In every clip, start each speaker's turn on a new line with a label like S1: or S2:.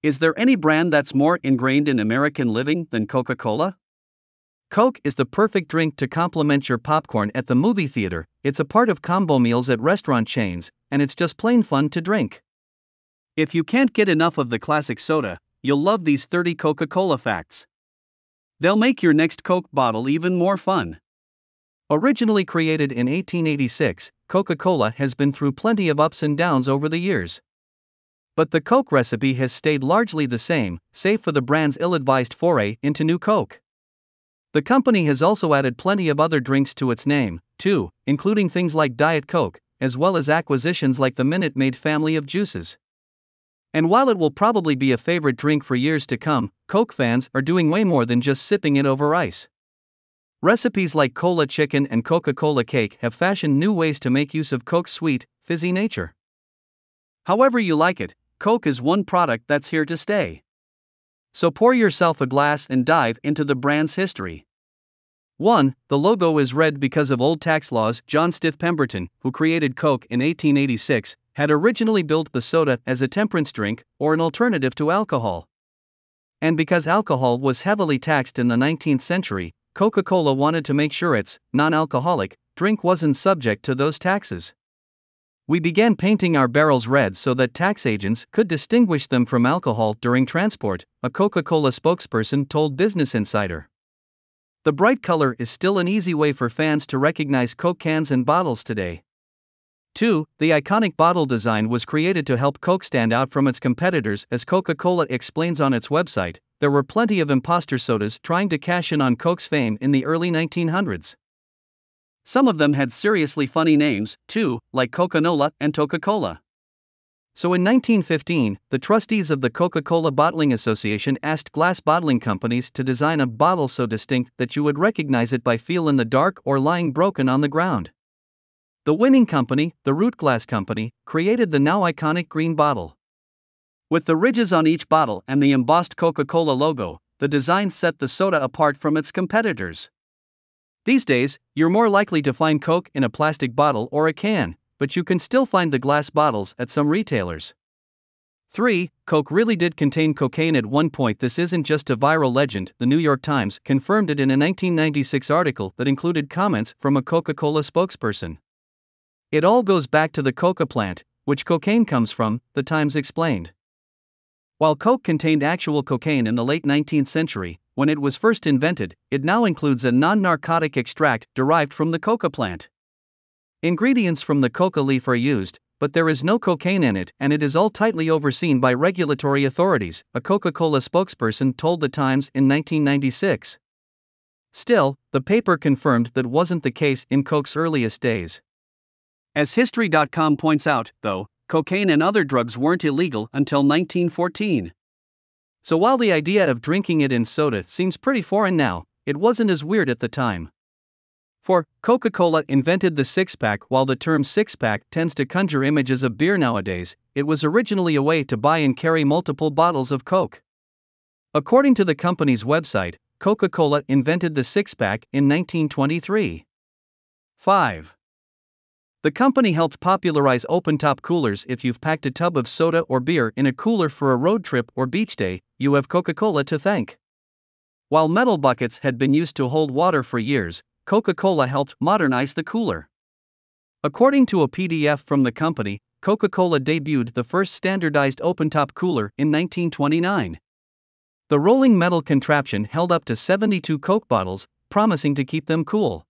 S1: Is there any brand that's more ingrained in American living than Coca-Cola? Coke is the perfect drink to complement your popcorn at the movie theater, it's a part of combo meals at restaurant chains, and it's just plain fun to drink. If you can't get enough of the classic soda, you'll love these 30 Coca-Cola facts. They'll make your next Coke bottle even more fun. Originally created in 1886, Coca-Cola has been through plenty of ups and downs over the years. But the Coke recipe has stayed largely the same, save for the brand's ill-advised foray into new Coke. The company has also added plenty of other drinks to its name, too, including things like Diet Coke, as well as acquisitions like the Minute Maid family of juices. And while it will probably be a favorite drink for years to come, Coke fans are doing way more than just sipping it over ice. Recipes like Cola Chicken and Coca-Cola Cake have fashioned new ways to make use of Coke's sweet, fizzy nature. However you like it, Coke is one product that's here to stay. So pour yourself a glass and dive into the brand's history. 1. The logo is red because of old tax laws. John Stiff Pemberton, who created Coke in 1886, had originally built the soda as a temperance drink, or an alternative to alcohol. And because alcohol was heavily taxed in the 19th century, Coca-Cola wanted to make sure its non-alcoholic drink wasn't subject to those taxes. We began painting our barrels red so that tax agents could distinguish them from alcohol during transport, a Coca-Cola spokesperson told Business Insider. The bright color is still an easy way for fans to recognize Coke cans and bottles today. 2. The iconic bottle design was created to help Coke stand out from its competitors. As Coca-Cola explains on its website, there were plenty of imposter sodas trying to cash in on Coke's fame in the early 1900s. Some of them had seriously funny names, too, like Coca-Nola and Toca-Cola. So in 1915, the trustees of the Coca-Cola Bottling Association asked glass bottling companies to design a bottle so distinct that you would recognize it by feel in the dark or lying broken on the ground. The winning company, the Root Glass Company, created the now iconic green bottle. With the ridges on each bottle and the embossed Coca-Cola logo, the design set the soda apart from its competitors. These days, you're more likely to find Coke in a plastic bottle or a can, but you can still find the glass bottles at some retailers. 3. Coke really did contain cocaine at one point. This isn't just a viral legend. The New York Times confirmed it in a 1996 article that included comments from a Coca-Cola spokesperson. It all goes back to the coca plant, which cocaine comes from, the Times explained. While Coke contained actual cocaine in the late 19th century, when it was first invented, it now includes a non-narcotic extract derived from the coca plant. Ingredients from the coca leaf are used, but there is no cocaine in it, and it is all tightly overseen by regulatory authorities, a Coca-Cola spokesperson told the Times in 1996. Still, the paper confirmed that wasn't the case in Coke's earliest days. As History.com points out, though, cocaine and other drugs weren't illegal until 1914. So while the idea of drinking it in soda seems pretty foreign now, it wasn't as weird at the time. 4. Coca-Cola invented the six-pack. While the term six-pack tends to conjure images of beer nowadays, it was originally a way to buy and carry multiple bottles of Coke. According to the company's website, Coca-Cola invented the six-pack in 1923. 5. The company helped popularize open-top coolers. If you've packed a tub of soda or beer in a cooler for a road trip or beach day, you have Coca-Cola to thank. While metal buckets had been used to hold water for years, Coca-Cola helped modernize the cooler. According to a PDF from the company, Coca-Cola debuted the first standardized open-top cooler in 1929. The rolling metal contraption held up to 72 Coke bottles, promising to keep them cool.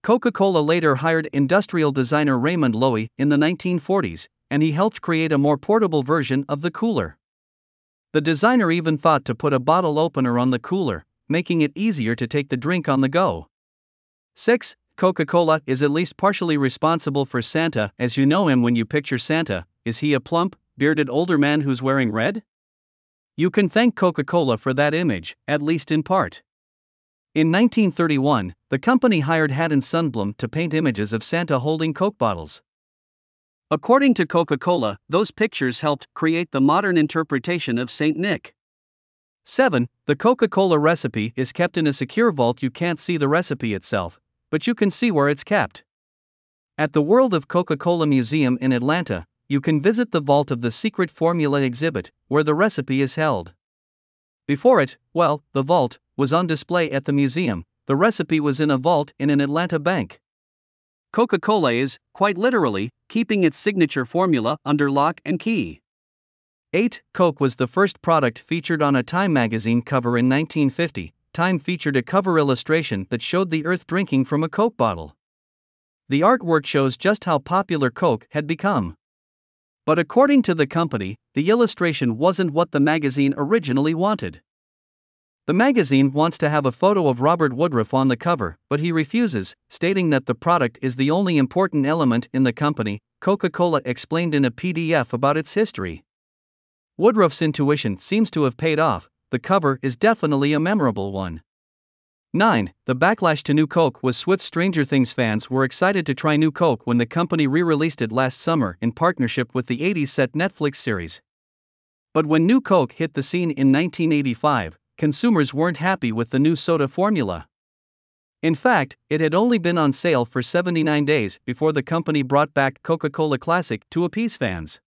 S1: Coca-Cola later hired industrial designer Raymond Loewy in the 1940s, and he helped create a more portable version of the cooler. The designer even thought to put a bottle opener on the cooler, making it easier to take the drink on the go. 6. Coca-Cola is at least partially responsible for Santa. As you know him when you picture Santa, is he a plump, bearded older man who's wearing red? You can thank Coca-Cola for that image, at least in part. In 1931, the company hired Haddon Sundblom to paint images of Santa holding Coke bottles. According to Coca-Cola, those pictures helped create the modern interpretation of Saint Nick. 7. The Coca-Cola recipe is kept in a secure vault. You can't see the recipe itself, but you can see where it's kept. At the World of Coca-Cola Museum in Atlanta, you can visit the vault of the secret formula exhibit, where the recipe is held. Before it, well, the vault was on display at the museum. The recipe was in a vault in an Atlanta bank. Coca-Cola is, quite literally, keeping its signature formula under lock and key. 8. Coke was the first product featured on a Time magazine cover in 1950. Time featured a cover illustration that showed the Earth drinking from a Coke bottle. The artwork shows just how popular Coke had become. But according to the company, the illustration wasn't what the magazine originally wanted. The magazine wants to have a photo of Robert Woodruff on the cover, but he refuses, stating that the product is the only important element in the company. Coca-Cola explained in a PDF about its history. Woodruff's intuition seems to have paid off. The cover is definitely a memorable one. 9. The backlash to New Coke was swift. Stranger Things fans were excited to try New Coke when the company re-released it last summer in partnership with the 80s set Netflix series. But when New Coke hit the scene in 1985, consumers weren't happy with the new soda formula. In fact, it had only been on sale for 79 days before the company brought back Coca-Cola Classic to appease fans.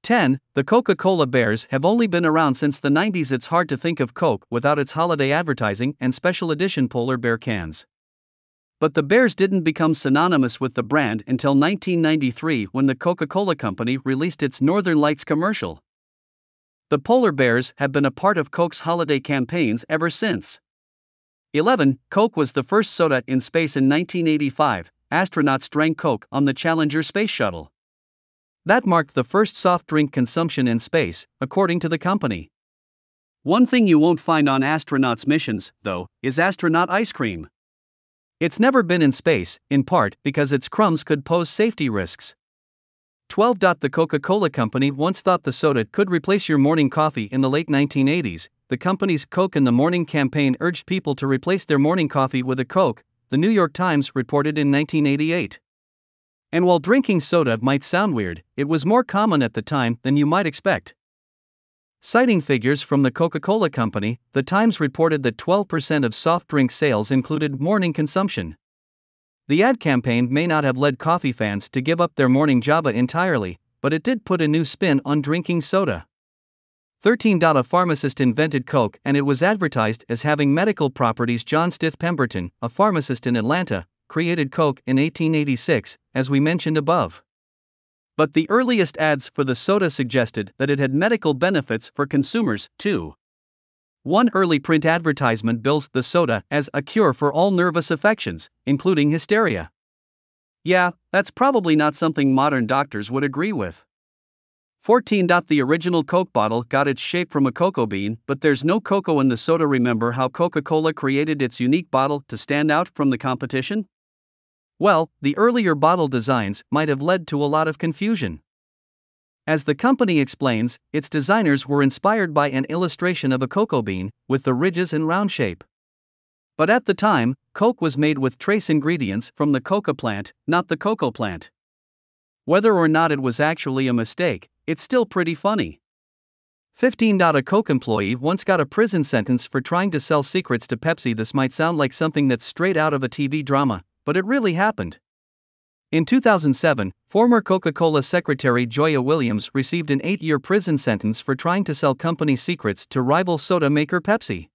S1: 10. The Coca-Cola Bears have only been around since the 90s. It's hard to think of Coke without its holiday advertising and special edition polar bear cans. But the Bears didn't become synonymous with the brand until 1993 when the Coca-Cola Company released its Northern Lights commercial. The polar bears have been a part of Coke's holiday campaigns ever since. 11. Coke was the first soda in space in 1985. Astronauts drank Coke on the Challenger space shuttle. That marked the first soft drink consumption in space, according to the company. One thing you won't find on astronauts' missions, though, is astronaut ice cream. It's never been in space, in part because its crumbs could pose safety risks. 12. The Coca-Cola Company once thought the soda could replace your morning coffee in the late 1980s. The company's Coke in the Morning campaign urged people to replace their morning coffee with a Coke, the New York Times reported in 1988. And while drinking soda might sound weird, it was more common at the time than you might expect. Citing figures from the Coca-Cola Company, the Times reported that 12% of soft drink sales included morning consumption. The ad campaign may not have led coffee fans to give up their morning java entirely, but it did put a new spin on drinking soda. 13. A pharmacist invented Coke and it was advertised as having medical properties. John Stith Pemberton, a pharmacist in Atlanta, created Coke in 1886, as we mentioned above. But the earliest ads for the soda suggested that it had medical benefits for consumers, too. One early print advertisement bills the soda as a cure for all nervous affections, including hysteria. Yeah, that's probably not something modern doctors would agree with. 14. The original Coke bottle got its shape from a cocoa bean, but there's no cocoa in the soda. Remember how Coca-Cola created its unique bottle to stand out from the competition? Well, the earlier bottle designs might have led to a lot of confusion. As the company explains, its designers were inspired by an illustration of a cocoa bean, with the ridges and round shape. But at the time, Coke was made with trace ingredients from the coca plant, not the cocoa plant. Whether or not it was actually a mistake, it's still pretty funny. 15. A Coke employee once got a prison sentence for trying to sell secrets to Pepsi. This might sound like something that's straight out of a TV drama, but it really happened. In 2007, former Coca-Cola Secretary Joya Williams received an 8-year prison sentence for trying to sell company secrets to rival soda maker Pepsi.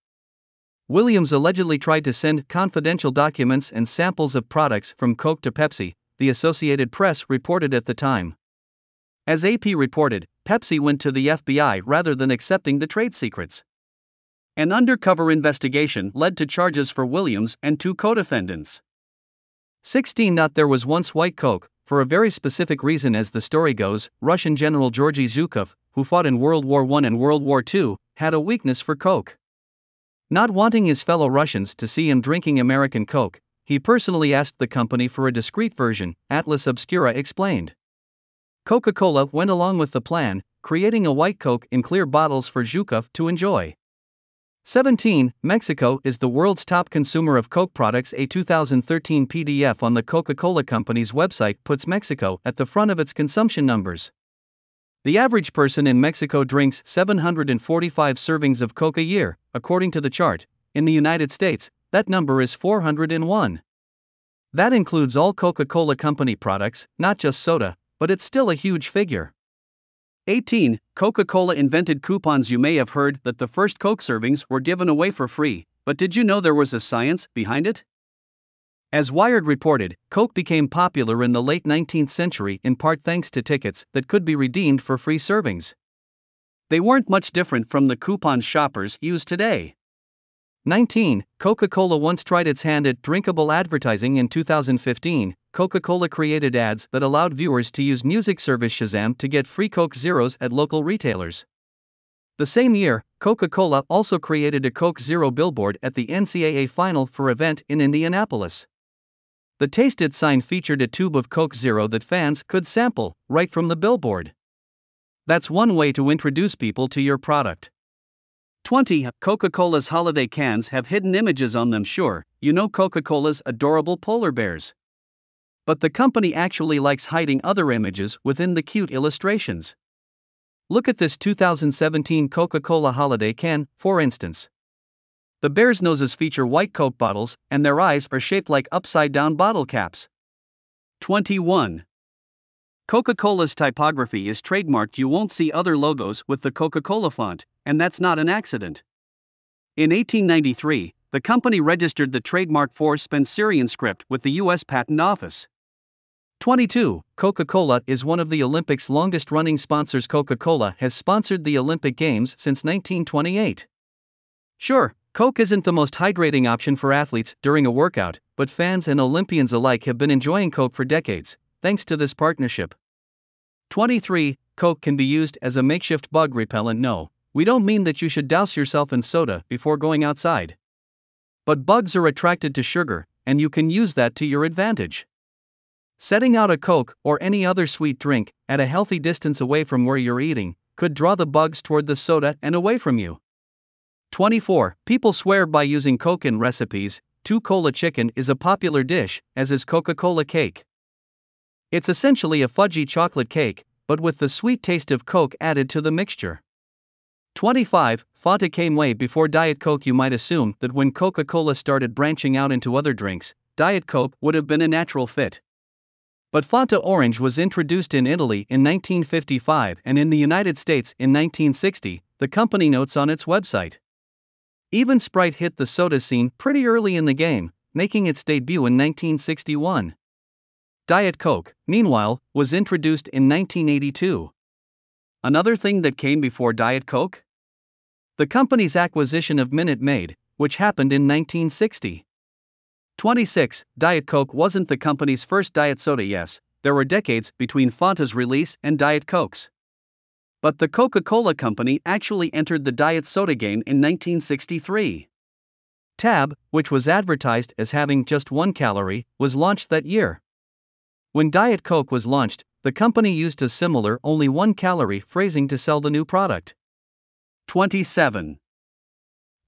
S1: Williams allegedly tried to send confidential documents and samples of products from Coke to Pepsi, the Associated Press reported at the time. As AP reported, Pepsi went to the FBI rather than accepting the trade secrets. An undercover investigation led to charges for Williams and 2 co-defendants. 16. There was once white Coke, for a very specific reason. As the story goes, Russian General Georgy Zhukov, who fought in World War I and World War II, had a weakness for Coke. Not wanting his fellow Russians to see him drinking American Coke, he personally asked the company for a discreet version, Atlas Obscura explained. Coca-Cola went along with the plan, creating a white Coke in clear bottles for Zhukov to enjoy. 17. Mexico is the world's top consumer of Coke products. A 2013 PDF on the Coca-Cola Company's website puts Mexico at the front of its consumption numbers. The average person in Mexico drinks 745 servings of Coke a year, according to the chart. In the United States, that number is 401. That includes all Coca-Cola Company products, not just soda. but it's still a huge figure. 18. Coca-Cola invented coupons. You may have heard that the first Coke servings were given away for free, but did you know there was a science behind it? As Wired reported, Coke became popular in the late 19th century in part thanks to tickets that could be redeemed for free servings. They weren't much different from the coupons shoppers use today. 19. Coca-Cola once tried its hand at drinkable advertising. In 2015, Coca-Cola created ads that allowed viewers to use music service Shazam to get free Coke Zeros at local retailers. The same year, Coca-Cola also created a Coke Zero billboard at the NCAA Final Four event in Indianapolis. The Taste It sign featured a tube of Coke Zero that fans could sample right from the billboard. That's one way to introduce people to your product. 20. Coca-Cola's holiday cans have hidden images on them. Sure, you know Coca-Cola's adorable polar bears. But the company actually likes hiding other images within the cute illustrations. Look at this 2017 Coca-Cola holiday can, for instance. The bears' noses feature white Coke bottles, and their eyes are shaped like upside-down bottle caps. 21. Coca-Cola's typography is trademarked. You won't see other logos with the Coca-Cola font, and that's not an accident. In 1893, the company registered the trademark for Spencerian script with the U.S. Patent Office. 22. Coca-Cola is one of the Olympics' longest-running sponsors. Coca-Cola has sponsored the Olympic Games since 1928. Sure, Coke isn't the most hydrating option for athletes during a workout, but fans and Olympians alike have been enjoying Coke for decades, thanks to this partnership. 23. Coke can be used as a makeshift bug repellent. No, we don't mean that you should douse yourself in soda before going outside. But bugs are attracted to sugar, and you can use that to your advantage. Setting out a Coke or any other sweet drink at a healthy distance away from where you're eating could draw the bugs toward the soda and away from you. 24. People swear by using Coke in recipes. Cola chicken is a popular dish, as is Coca-Cola cake. It's essentially a fudgy chocolate cake, but with the sweet taste of Coke added to the mixture. 25. Fanta came way before Diet Coke. You might assume that when Coca-Cola started branching out into other drinks, Diet Coke would have been a natural fit. But Fanta Orange was introduced in Italy in 1955 and in the United States in 1960, the company notes on its website. Even Sprite hit the soda scene pretty early in the game, making its debut in 1961. Diet Coke, meanwhile, was introduced in 1982. Another thing that came before Diet Coke? The company's acquisition of Minute Maid, which happened in 1960. 26. Diet Coke wasn't the company's first diet soda. Yes, there were decades between Fanta's release and Diet Coke's. But the Coca-Cola company actually entered the diet soda game in 1963. Tab, which was advertised as having just 1 calorie, was launched that year. When Diet Coke was launched, the company used a similar only 1 calorie phrasing to sell the new product. 27.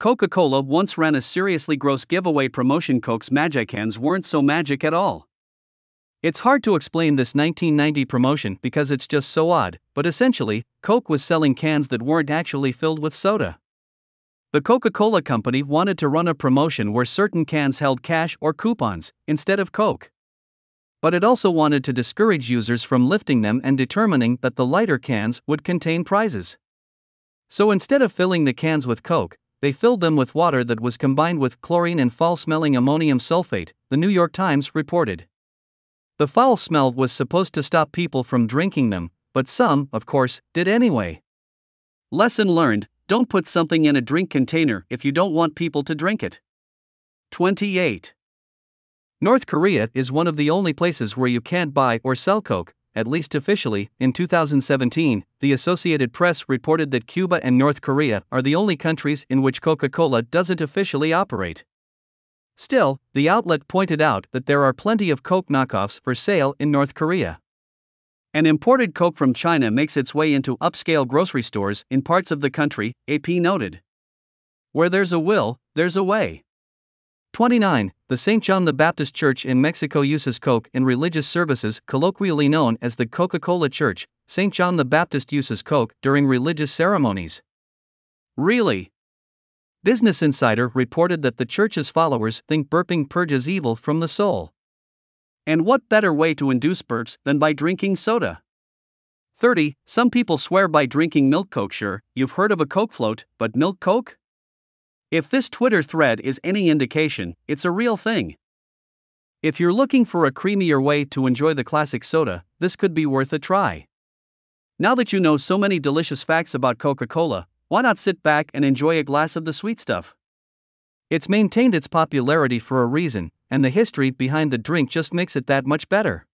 S1: Coca-Cola once ran a seriously gross giveaway promotion. Coke's magic cans weren't so magic at all. It's hard to explain this 1990 promotion because it's just so odd, but essentially, Coke was selling cans that weren't actually filled with soda. The Coca-Cola company wanted to run a promotion where certain cans held cash or coupons, instead of Coke. But it also wanted to discourage users from lifting them and determining that the lighter cans would contain prizes. So instead of filling the cans with Coke, they filled them with water that was combined with chlorine and foul-smelling ammonium sulfate, the New York Times reported. The foul smell was supposed to stop people from drinking them, but some, of course, did anyway. Lesson learned: don't put something in a drink container if you don't want people to drink it. 28. North Korea is one of the only places where you can't buy or sell Coke, at least officially. In 2017, the Associated Press reported that Cuba and North Korea are the only countries in which Coca-Cola doesn't officially operate. Still, the outlet pointed out that there are plenty of Coke knockoffs for sale in North Korea. And imported Coke from China makes its way into upscale grocery stores in parts of the country, AP noted. Where there's a will, there's a way. 29. The St. John the Baptist Church in Mexico uses Coke in religious services, colloquially known as the Coca-Cola Church. St. John the Baptist uses Coke during religious ceremonies. Really? Business Insider reported that the church's followers think burping purges evil from the soul. And what better way to induce burps than by drinking soda? 30. Some people swear by drinking milk Coke. Sure, you've heard of a Coke float, but milk Coke? If this Twitter thread is any indication, it's a real thing. If you're looking for a creamier way to enjoy the classic soda, this could be worth a try. Now that you know so many delicious facts about Coca-Cola, why not sit back and enjoy a glass of the sweet stuff? It's maintained its popularity for a reason, and the history behind the drink just makes it that much better.